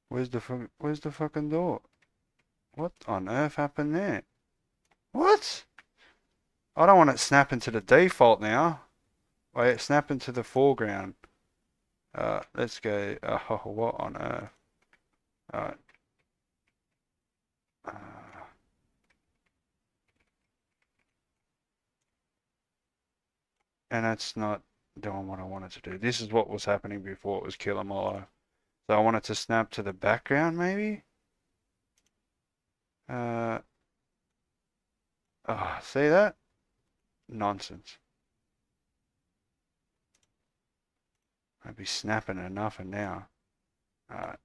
Where's the fucking door? What on earth happened there? What? I don't want it snapping to the default now. Wait, snapping to the foreground. Let's go. Oh, what on earth? Alright. And that's not doing what I wanted to do. This is what was happening before it was killing my life. So I wanted to snap to the background, maybe? Oh, see that? Nonsense. I'd be snapping enough and now. Alright.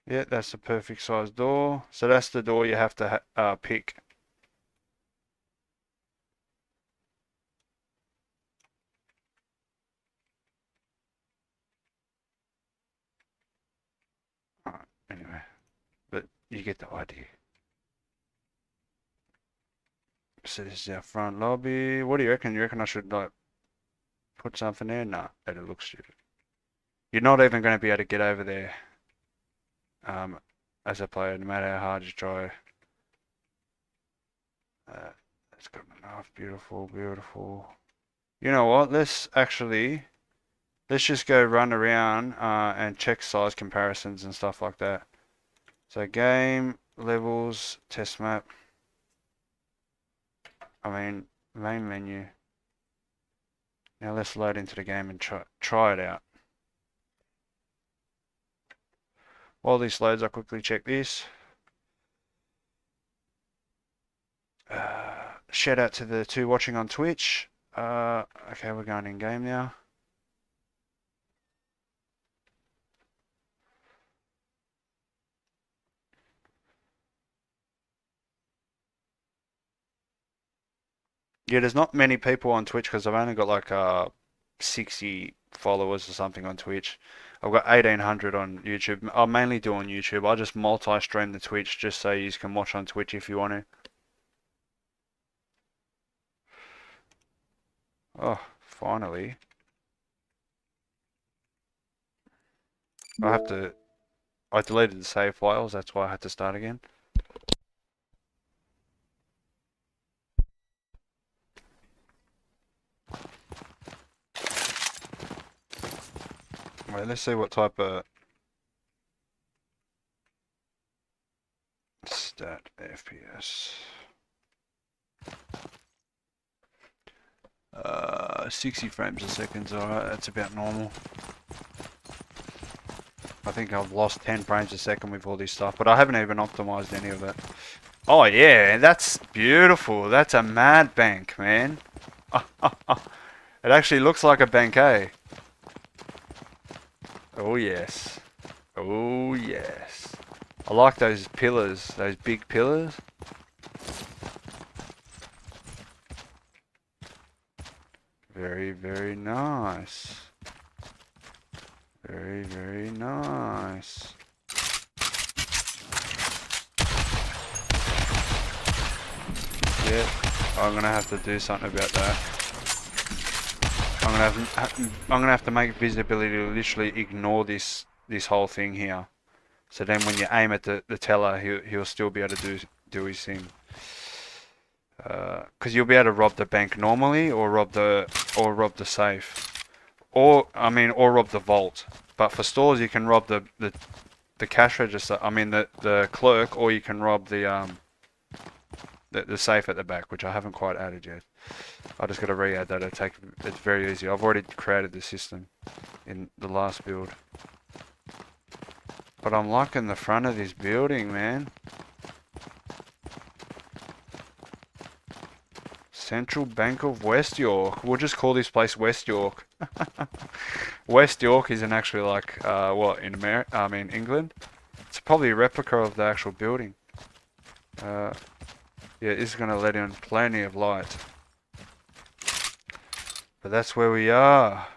Yeah, that's the perfect size door. So that's the door you have to pick. Alright, anyway. But you get the idea. So this is our front lobby. What do you reckon? You reckon I should like put something there? Nah, it'll look stupid. You're not even going to be able to get over there as a player, no matter how hard you try. That's good enough. Beautiful, beautiful. You know what? Let's just go run around and check size comparisons and stuff like that. So game, levels, test map. I mean, main menu. Now let's load into the game and try it out. While this loads, I'll quickly check this. Shout out to the two watching on Twitch. Okay, we're going in game now. Yeah, there's not many people on Twitch because I've only got like 60 followers or something on Twitch. I've got 1800 on YouTube. I mainly do on YouTube. I just multi-stream the Twitch just so you can watch on Twitch if you want to. Oh, finally. I deleted the save files, that's why I had to start again. Wait, let's see what type of stat FPS. 60 frames a second's alright, that's about normal. I think I've lost 10 frames a second with all this stuff, but I haven't even optimized any of it. Oh yeah, that's beautiful. That's a mad bank, man. It actually looks like a bank, eh? Oh yes. Oh yes. I like those pillars, those big pillars. Very, very nice. Very, very nice. Yeah, I'm gonna have to do something about that. I'm gonna have to make visibility to literally ignore this whole thing here. So then when you aim at the teller, he'll still be able to do his thing. Because you'll be able to rob the bank normally, or rob the safe, or rob the vault. But for stores, you can rob the cash register. I mean the clerk, or you can rob the safe at the back, which I haven't quite added yet. I just got to re-add that. It's very easy. I've already created the system in the last build. But I'm liking the front of this building, man. Central Bank of West York. We'll just call this place West York. West York isn't actually like what in England. It's probably a replica of the actual building. Yeah, this is gonna let in plenty of light. But that's where we are.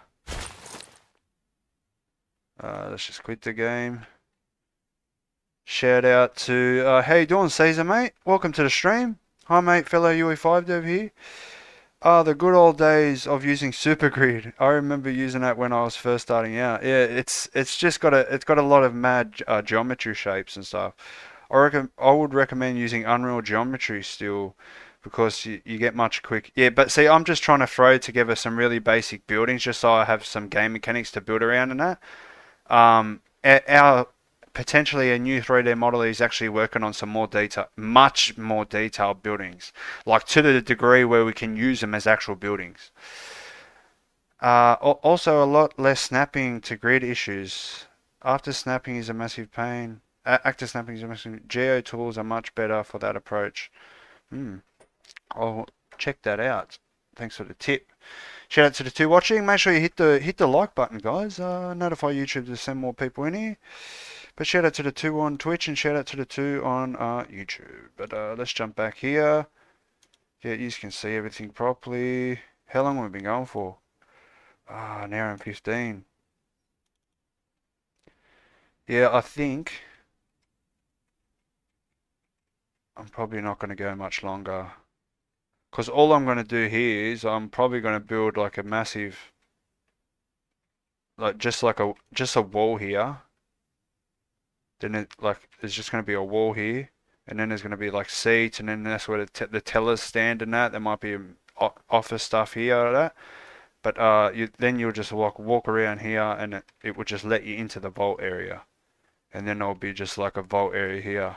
Let's just quit the game. Shout out to how you doing, Caesar, mate? Welcome to the stream. Hi, mate. Fellow UE5 dev here. The good old days of using Supergrid. I remember using that when I was first starting out. Yeah, it's got a lot of mad geometry shapes and stuff. I would recommend using Unreal Geometry still, because you get much quick. Yeah, but see, I'm just trying to throw together some really basic buildings just so I have some game mechanics to build around in that. Our potentially a new 3D modeler is actually working on some much more detailed buildings, like to the degree where we can use them as actual buildings. Also, a lot less snapping to grid issues. After snapping is a massive pain. Active snapping is a massive. Geo tools are much better for that approach. I'll check that out. Thanks for the tip. Shout out to the two watching. Make sure you hit the like button, guys. Notify YouTube to send more people in here. But shout out to the two on Twitch and shout out to the two on YouTube. But let's jump back here. Yeah, you can see everything properly. How long have we been going for? An hour and 15. Yeah, I think I'm probably not going to go much longer. Because all I'm going to do here is I'm probably going to build like a massive, like just a wall here. Then there's just going to be a wall here, and then there's going to be like seats, and then that's where the tellers stand and that. There might be office stuff here or that. But then you'll just walk around here, and it will just let you into the vault area, and then there'll be just like a vault area here,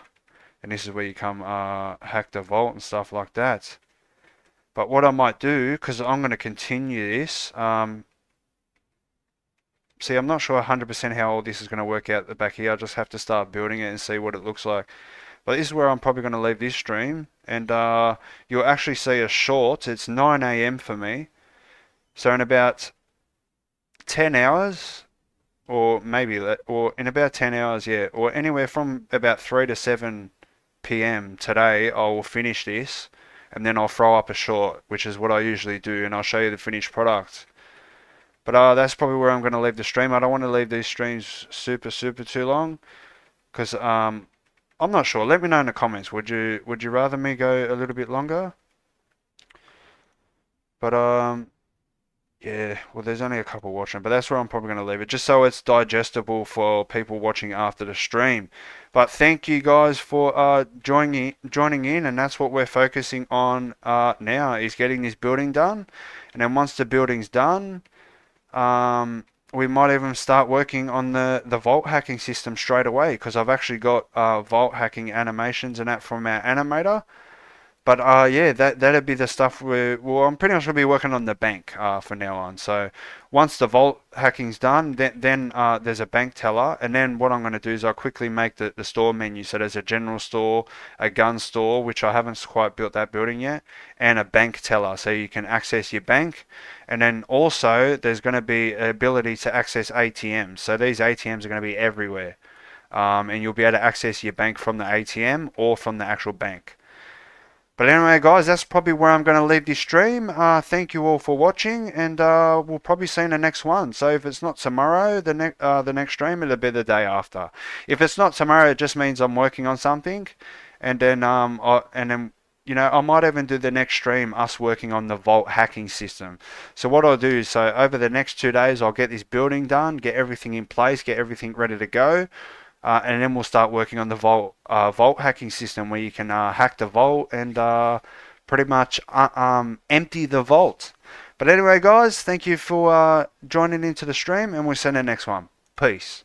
and this is where you come hack the vault and stuff like that. But what I might do, because I'm going to continue this, see, I'm not sure 100% how all this is going to work out at the back here. I just have to start building it and see what it looks like. But this is where I'm probably going to leave this stream, and you'll actually see a short. It's 9 AM for me. So in about 10 hours, or maybe or in about 10 hours, yeah, or anywhere from about 3 to 7 PM today, I will finish this, and then I'll throw up a short, which is what I usually do, and I'll show you the finished product. But that's probably where I'm going to leave the stream. I don't want to leave these streams super too long, because I'm not sure. Let me know in the comments. Would you rather me go a little bit longer? But yeah, well, there's only a couple watching, but that's where I'm probably going to leave it, just so it's digestible for people watching after the stream. But thank you guys for joining in, and that's what we're focusing on now, is getting this building done. And then once the building's done, we might even start working on the vault hacking system straight away, because I've actually got vault hacking animations and that from our animator. But yeah, that'd be the stuff I'm pretty much gonna be working on the bank from now on. So once the vault hacking's done, then there's a bank teller, and then what I'm gonna do is I'll quickly make the store menu. So there's a general store, a gun store, which I haven't quite built that building yet, and a bank teller, so you can access your bank. And then also there's gonna be an ability to access ATMs. So these ATMs are gonna be everywhere, and you'll be able to access your bank from the ATM or from the actual bank. But anyway, guys, that's probably where I'm going to leave this stream. Thank you all for watching, and we'll probably see you in the next one. So if it's not tomorrow, the next stream, it'll be the day after. If it's not tomorrow, it just means I'm working on something, and then you know, I might even do the next stream us working on the vault hacking system. So what I'll do is, so over the next 2 days, I'll get this building done, get everything in place, get everything ready to go. And then we'll start working on the vault hacking system, where you can hack the vault and pretty much empty the vault. But anyway, guys, thank you for joining into the stream, and we'll see you in the next one. Peace.